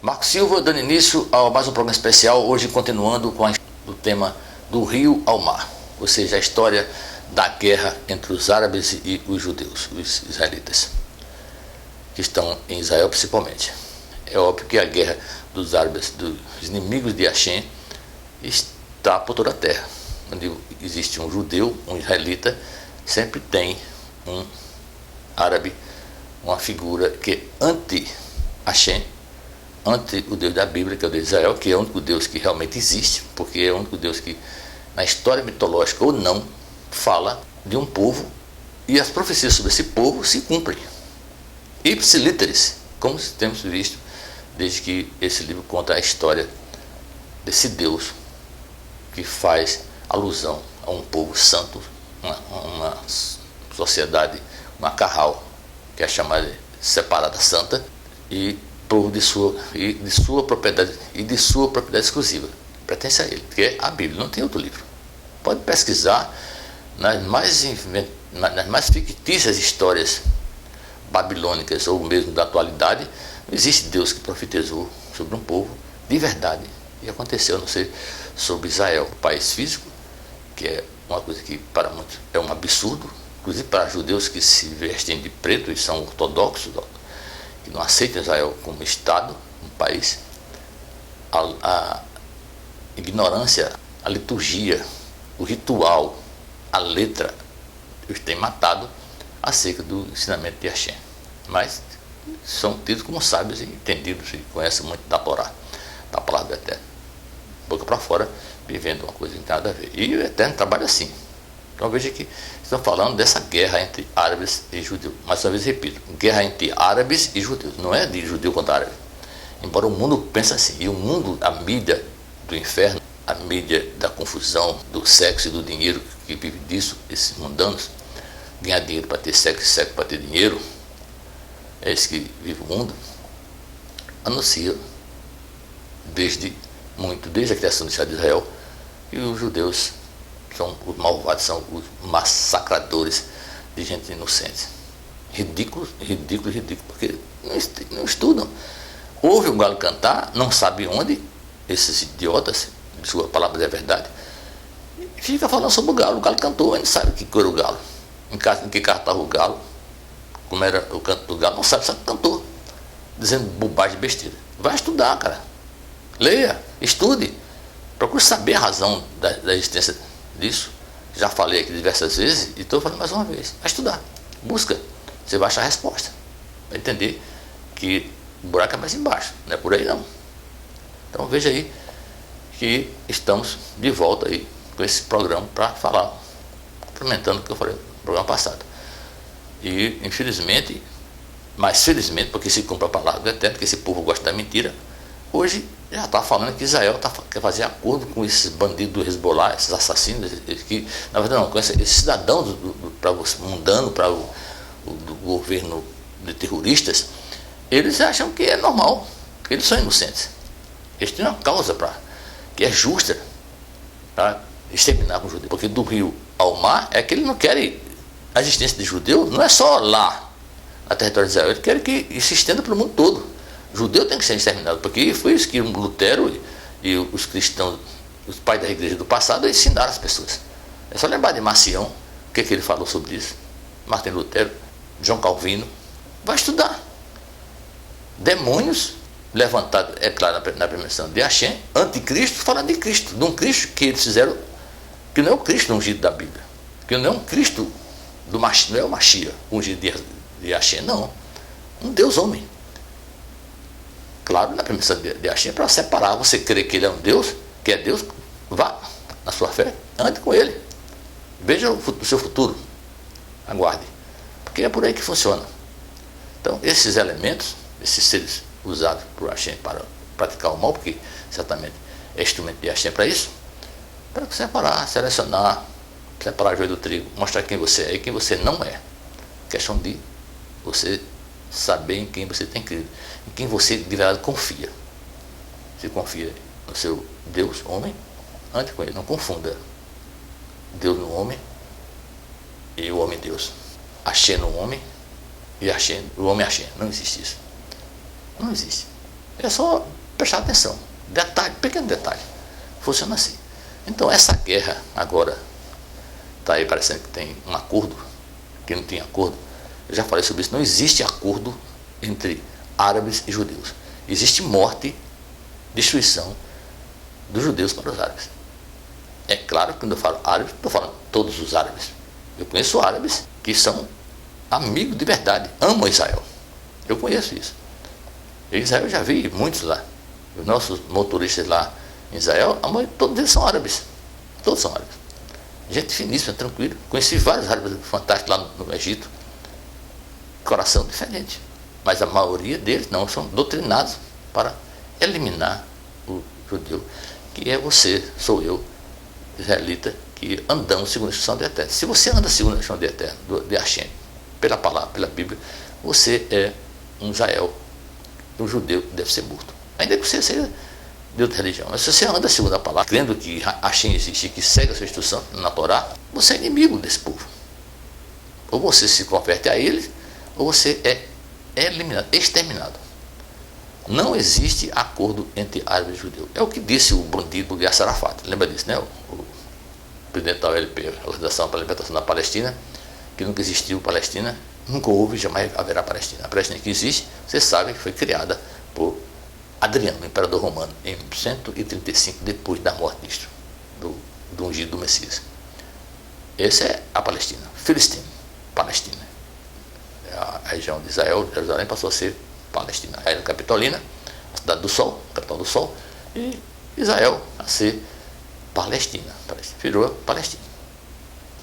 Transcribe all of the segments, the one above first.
Marco Silva dando início a mais um programa especial, hoje continuando com o tema do rio ao mar, ou seja, a história da guerra entre os árabes e os judeus, os israelitas, que estão em Israel principalmente. É óbvio que a guerra dos árabes, dos inimigos de Hashem, está por toda a terra. Onde existe um judeu, um israelita, sempre tem um árabe, uma figura que é anti-Hashem, ante o Deus da Bíblia, que é o Deus de Israel, que é o único Deus que realmente existe, porque é o único Deus que, na história mitológica ou não, fala de um povo, e as profecias sobre esse povo se cumprem. Ipsis literis, como temos visto desde que esse livro conta a história desse Deus que faz alusão a um povo santo, uma sociedade, uma carral, que é chamada separada santa, e povo de sua propriedade exclusiva, pertence a ele, que é a Bíblia, não tem outro livro. Pode pesquisar nas mais fictícias histórias babilônicas ou mesmo da atualidade, não existe Deus que profetizou sobre um povo de verdade, e aconteceu, não sei, sobre Israel, o país físico, que é uma coisa que para muitos é um absurdo, inclusive para judeus que se vestem de preto e são ortodoxos, que não aceitam Israel como Estado, um país. A ignorância, a liturgia, o ritual, a letra, os têm matado acerca do ensinamento de Hashem. Mas são tidos como sábios e entendidos e conhecem muito da Torá, da palavra do Eterno. Boca para fora, vivendo uma coisa que não tem nada a ver. E o Eterno trabalha assim. Então veja que estão falando dessa guerra entre árabes e judeus. Mais uma vez repito, guerra entre árabes e judeus. Não é de judeu contra árabe. Embora o mundo pense assim. E o mundo, a mídia do inferno, a mídia da confusão, do sexo e do dinheiro que vive disso, esses mundanos, ganhar dinheiro para ter sexo e sexo para ter dinheiro, é isso que vive o mundo, anuncia desde a criação do Estado de Israel, que os judeus são os malvados, são os massacradores de gente inocente. Ridículos, porque não estudam. Ouve o galo cantar, não sabe onde, esses idiotas, de sua palavra é verdade, e fica falando sobre o galo cantou, ele sabe que cor o galo, em que carro estava o galo, como era o canto do galo, não sabe, só que cantou, dizendo bobagem e besteira. Vai estudar, cara. Leia, estude, procure saber a razão da existência disso. Já falei aqui diversas vezes e estou falando mais uma vez. Vai estudar, busca, você vai achar a resposta. Vai entender que o buraco é mais embaixo, não é por aí não. Então veja aí que estamos de volta aí com esse programa para falar, complementando o que eu falei no programa passado. E infelizmente, mas felizmente, porque se cumpre a palavra do Eterno, que esse povo gosta da mentira, hoje já está falando que Israel quer fazer acordo com esses bandidos do Hezbollah, esses assassinos, que na verdade não, com esses cidadãos mundanos para do governo de terroristas. Eles acham que é normal, que eles são inocentes. Eles têm uma causa que é justa para exterminar com os judeus. Porque do rio ao mar é que eles não querem a existência de judeus, não é só lá na território de Israel, eles querem que se estenda para o mundo todo. O judeu tem que ser exterminado, porque foi isso que Lutero e os cristãos, os pais da igreja do passado, ensinaram as pessoas. É só lembrar de Marcião, o que ele falou sobre isso. Martin Lutero, João Calvino. Vai estudar. Demônios levantados, é claro, na permissão de Hashem, anticristo, falando de Cristo, de um Cristo que eles fizeram, que não é o Cristo ungido da Bíblia, que não é um Cristo do Mashiach, não é o Mashiach ungido de Hashem, não. Um Deus homem. Claro, na permissão de Hashem, para separar, você crer que ele é um Deus, que é Deus, vá na sua fé, ande com ele. Veja o seu futuro. Aguarde. Porque é por aí que funciona. Então, esses elementos, esses seres usados por Hashem para praticar o mal, porque certamente é instrumento de Hashem para isso, para separar, selecionar, separar o joio do trigo, mostrar quem você é e quem você não é. Questão de você saber em quem você tem crido, em quem você de verdade confia. Se confia no seu Deus, homem, ande com ele, não confunda Deus no homem e o homem Deus. Hashem no homem e Hashem, o homem Hashem. Não existe isso. Não existe. É só prestar atenção. Detalhe, pequeno detalhe. Funciona assim. Então essa guerra agora está aí parecendo que tem um acordo, que não tem acordo. Eu já falei sobre isso, não existe acordo entre árabes e judeus. Existe morte, destruição dos judeus para os árabes. É claro que quando eu falo árabes, estou falando todos os árabes. Eu conheço árabes que são amigos de verdade, amam Israel. Eu conheço isso. Em Israel eu já vi muitos lá. Os nossos motoristas lá em Israel, todos eles são árabes. Todos são árabes. Gente finíssima, tranquila. Conheci vários árabes fantásticos lá no Egito. Coração diferente. Mas a maioria deles não, são doutrinados para eliminar o judeu, que é você, sou eu, israelita, que andamos segundo a instrução de Eterno. Se você anda segundo a instrução de Eterno, de Hashem, pela palavra, pela Bíblia, você é um Israel, um judeu que deve ser morto. Ainda que você seja de outra religião. Mas se você anda segundo a palavra, crendo que Hashem existe, que segue a sua instrução na Torá, você é inimigo desse povo. Ou você se converte a ele, ou você é eliminado, exterminado. Não existe acordo entre árabe e judeu. É o que disse o bandido Yasser Arafat. Lembra disso, né? O presidente da OLP, a Organização para a Libertação da Palestina, que nunca existiu Palestina, nunca houve, jamais haverá Palestina. A Palestina que existe, você sabe que foi criada por Adriano, o imperador romano, em 135 depois da morte do ungido do Messias. Essa é a Palestina, Filistina, Palestina. A região de Israel, Jerusalém, passou a ser Palestina. A Capitolina, a cidade do Sol, a capital do Sol, e Israel a ser Palestina. Virou Palestina.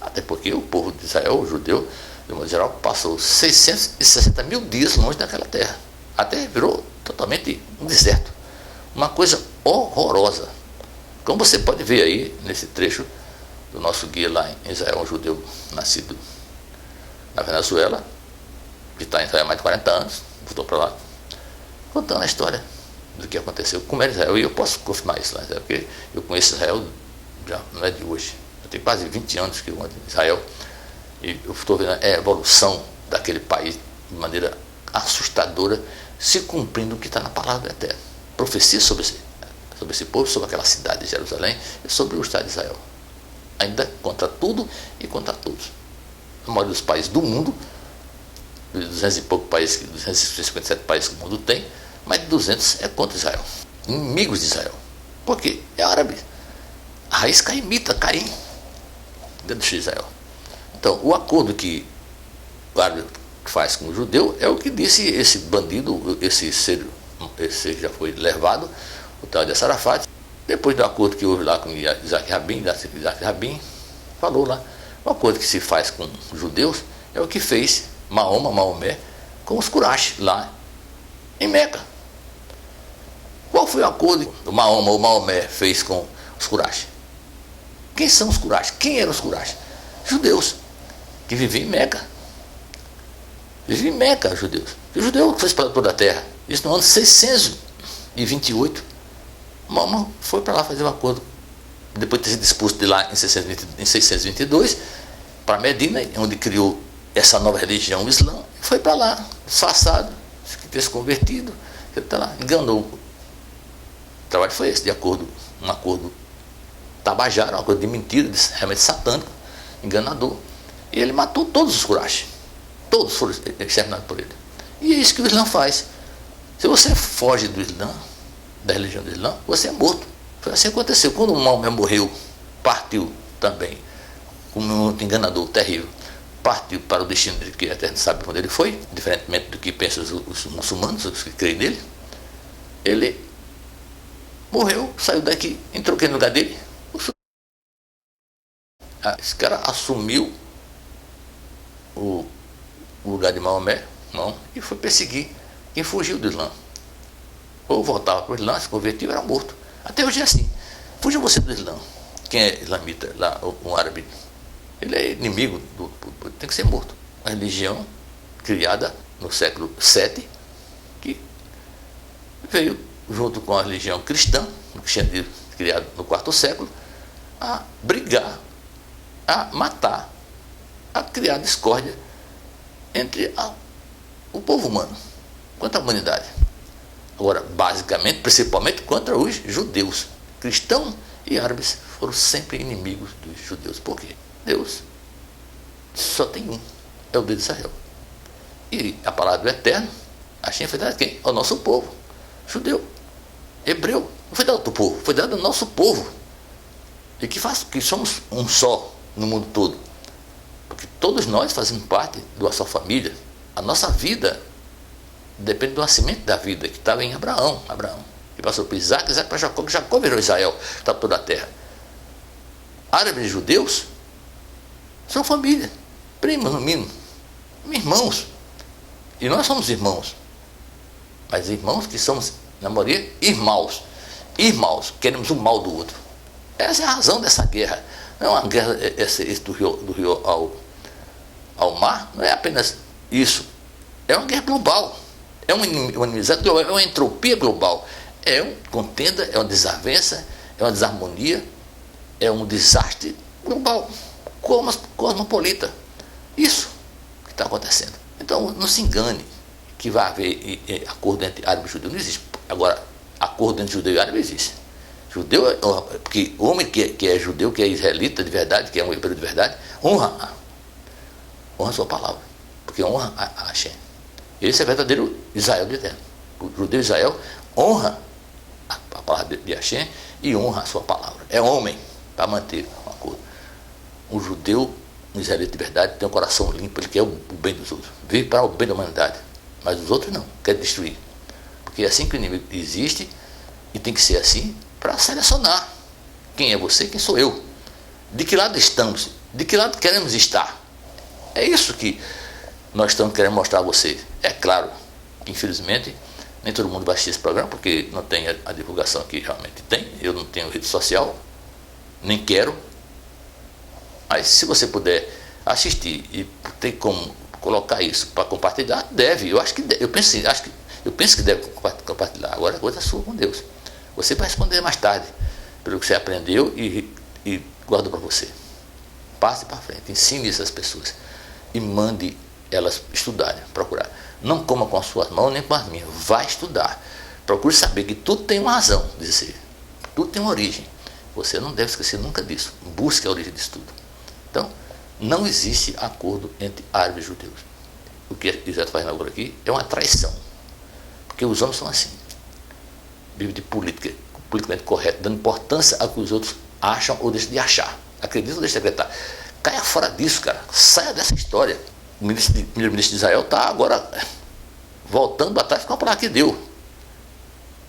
Até porque o povo de Israel, o judeu, de modo geral, passou 660 mil dias longe daquela terra. Até virou totalmente um deserto. Uma coisa horrorosa. Como você pode ver aí nesse trecho do nosso guia lá em Israel, um judeu nascido na Venezuela, que está em Israel há mais de 40 anos, voltou para lá, contando a história do que aconteceu com Israel. E eu posso confirmar isso lá, porque eu conheço Israel, já não é de hoje. Eu tenho quase 20 anos que eu ando em Israel, e eu estou vendo a evolução daquele país de maneira assustadora, se cumprindo o que está na palavra do Eterno. Profecia sobre esse povo, sobre aquela cidade de Jerusalém e sobre o Estado de Israel. Ainda contra tudo e contra todos. A maioria dos países do mundo, 200 e poucos países, 257 países que o mundo tem, mais de 200 é contra Israel. Inimigos de Israel. Por quê? É árabe. A raiz caimita, Caim, dentro de Israel. Então, o acordo que o árabe faz com o judeu é o que disse esse bandido, esse ser que já foi levado, o tal de Arafat, depois do acordo que houve lá com Isaac Rabin, falou lá, o acordo que se faz com os judeus é o que fez Maomé, com os Quraysh lá em Meca. Qual foi o acordo que Maomé fez com os Quraysh? Quem são os Quraysh? Quem eram os Quraysh? Judeus, que viviam em Meca. Viviam em Meca, judeus. E o judeu foi para toda a terra. Isso no ano 628. Mahoma foi para lá fazer um acordo, depois de ter sido expulso de lá em 622, para Medina, onde criou essa nova religião, o Islã, foi para lá, disfarçado, ter se convertido, ele está lá, enganou. O trabalho foi esse, um acordo tabajara, um acordo de mentira, realmente satânico, enganador. E ele matou todos os Quraysh. Todos foram exterminados por ele. E é isso que o Islã faz. Se você foge do Islã, da religião do Islã, você é morto. Foi assim que aconteceu. Quando o Maomé morreu, partiu também, como um enganador terrível, partiu para o destino dele, que até não sabe onde ele foi, diferentemente do que pensam os muçulmanos, os que creem nele. Ele morreu, saiu daqui, entrou aqui no lugar dele. Esse cara assumiu o lugar de Maomé, e foi perseguir quem fugiu do Islã. Ou voltava para o Islã, se convertiu, era morto. Até hoje é assim. Fugiu você do Islã. Quem é islamita, lá, um árabe, ele é inimigo, tem que ser morto. Uma religião criada no século VII, que veio junto com a religião cristã, o cristianismo criado no quarto século, a brigar, a matar, a criar discórdia entre o povo humano, quanto à humanidade. Agora, basicamente, principalmente contra os judeus. Cristãos e árabes foram sempre inimigos dos judeus. Por quê? Deus só tem um, é o Deus de Israel. E a palavra do Eterno, a Shem foi dada a quem? Ao nosso povo, judeu, hebreu. Não foi dado ao outro povo, foi dado ao nosso povo. E que somos um só no mundo todo. Porque todos nós fazemos parte de uma só família. A nossa vida depende do nascimento da vida, que estava em Abraão. Que passou por Isaac, Isaac para Jacó, que Jacó virou Israel, está toda a terra. Árabes e judeus são família, primos no mínimo, irmãos. E nós somos irmãos. Mas irmãos que somos, na maioria, irmãos. Irmãos, queremos o mal do outro. Essa é a razão dessa guerra. Não é uma guerra esse do rio ao mar, não é apenas isso. É uma guerra global. É uma inimizade global, é uma entropia global. É uma contenda, é uma desavença, é uma desarmonia, é um desastre global, cosmopolita. Isso que está acontecendo. Então, não se engane que vai haver acordo entre árabe e judeu. Não existe. Agora, acordo entre judeu e árabe existe. Judeu, porque o homem que é judeu, que é israelita de verdade, que é um hebreu de verdade, honra a sua palavra, porque honra a Hashem. Esse é o verdadeiro Israel de Eterno. O judeu Israel honra a palavra de Hashem e honra a sua palavra. É homem para manter um acordo. Um judeu, um israelita de verdade, tem um coração limpo, ele quer o bem dos outros, vive para o bem da humanidade, mas os outros não, quer destruir. Porque é assim que o inimigo existe e tem que ser assim para selecionar quem é você, quem sou eu, de que lado estamos, de que lado queremos estar. É isso que nós estamos querendo mostrar a vocês. É claro que, infelizmente, nem todo mundo vai assistir esse programa, porque não tem a divulgação que realmente tem. Eu não tenho rede social, nem quero. Mas se você puder assistir e tem como colocar isso para compartilhar, deve. Eu penso que deve compartilhar. Agora a coisa é sua com Deus. Você vai responder mais tarde pelo que você aprendeu e guardou para você. Passe para frente, ensine essas pessoas e mande elas estudarem, procurar. Não coma com as suas mãos nem com as minhas. Vai estudar. Procure saber que tudo tem uma razão de ser. Tudo tem uma origem. Você não deve esquecer nunca disso. Busque a origem disso tudo. Então, não existe acordo entre árabes e judeus. O que Israel está fazendo agora aqui é uma traição. Porque os homens são assim. Vive de política, politicamente correto, dando importância ao que os outros acham ou deixam de achar. Acredita ou deixa de acreditar. Caia fora disso, cara. Saia dessa história. O primeiro-ministro de Israel está agora voltando atrás com a palavra que deu.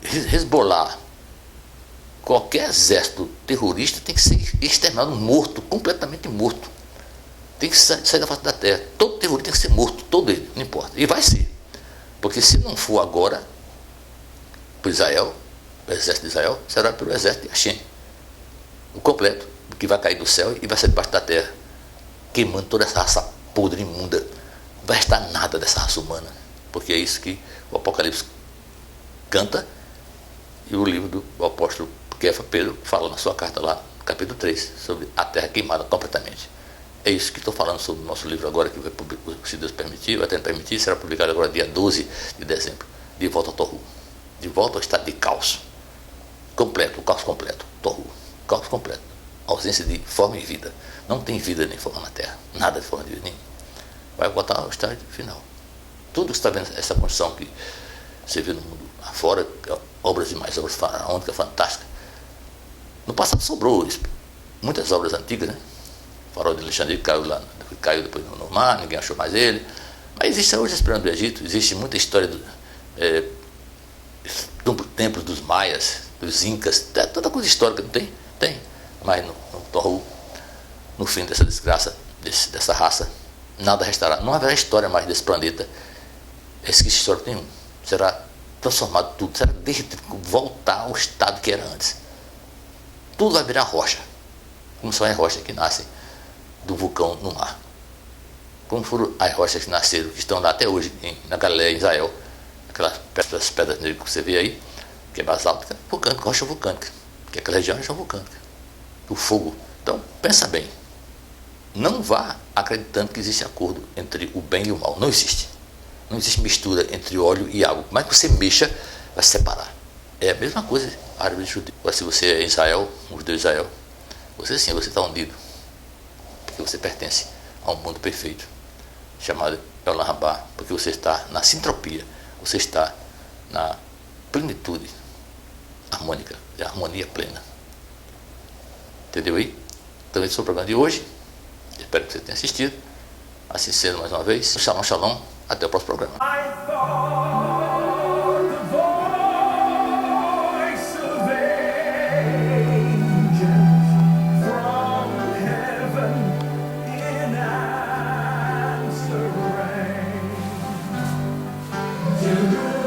Hezbollah, qualquer exército terrorista tem que ser exterminado, morto, completamente morto. Tem que sair da face da terra. Todo terrorista tem que ser morto, todo ele, não importa. E vai ser. Porque se não for agora, por Israel, o exército de Israel, será pelo exército de Hashem. O completo, que vai cair do céu e vai sair debaixo da terra, queimando toda essa raça podre, imunda. Não vai restar nada dessa raça humana. Porque é isso que o Apocalipse canta e o livro do apóstolo Pedro fala na sua carta lá, no capítulo 3, sobre a terra queimada completamente. É isso que estou falando sobre o nosso livro agora, que vai publicar, se Deus permitir, vai ter permitir, será publicado agora dia 12 de dezembro, de volta ao Torru. De volta ao estado de caos completo, o caos completo, Torru, caos completo, ausência de forma e vida. Não tem vida nem forma na terra, nada de forma de vida nenhuma. Vai voltar ao estágio final. Tudo que você está vendo, essa construção que você vê no mundo afora, obras demais, obras faraônicas, fantásticas. No passado sobrou muitas obras antigas, né? O farol de Alexandria caiu depois no mar, ninguém achou mais ele. Mas existe hoje as pirâmides do Egito, existe muita história do templos dos maias, dos incas, toda coisa histórica, não tem? Tem. Mas no Torru, no fim dessa desgraça, dessa raça, nada restará. Não haverá história mais desse planeta. Esquece histórico nenhum. Será transformado tudo, será derretido, voltar ao estado que era antes. Tudo vai virar rocha. Como são as rochas que nascem do vulcão no mar. Como foram as rochas que nasceram, que estão lá até hoje, na Galileia, em Israel. Aquelas pedras negras que você vê aí, que é basáltica, vulcânica, rocha vulcânica. Que aquela região é rocha vulcânica. O fogo. Então, pensa bem. Não vá acreditando que existe acordo entre o bem e o mal. Não existe. Não existe mistura entre óleo e água. Mas que você mexa, vai separar. É a mesma coisa árabe e judeu. Se você é Israel, um judeu de Israel, você sim, você está unido, porque você pertence a um mundo perfeito, chamado Olam Rabá, porque você está na sintropia, você está na plenitude harmônica, de harmonia plena. Entendeu aí? Então esse foi o programa de hoje. Espero que você tenha assistido. Assim sendo, mais uma vez, shalom, shalom. Até o próximo programa. You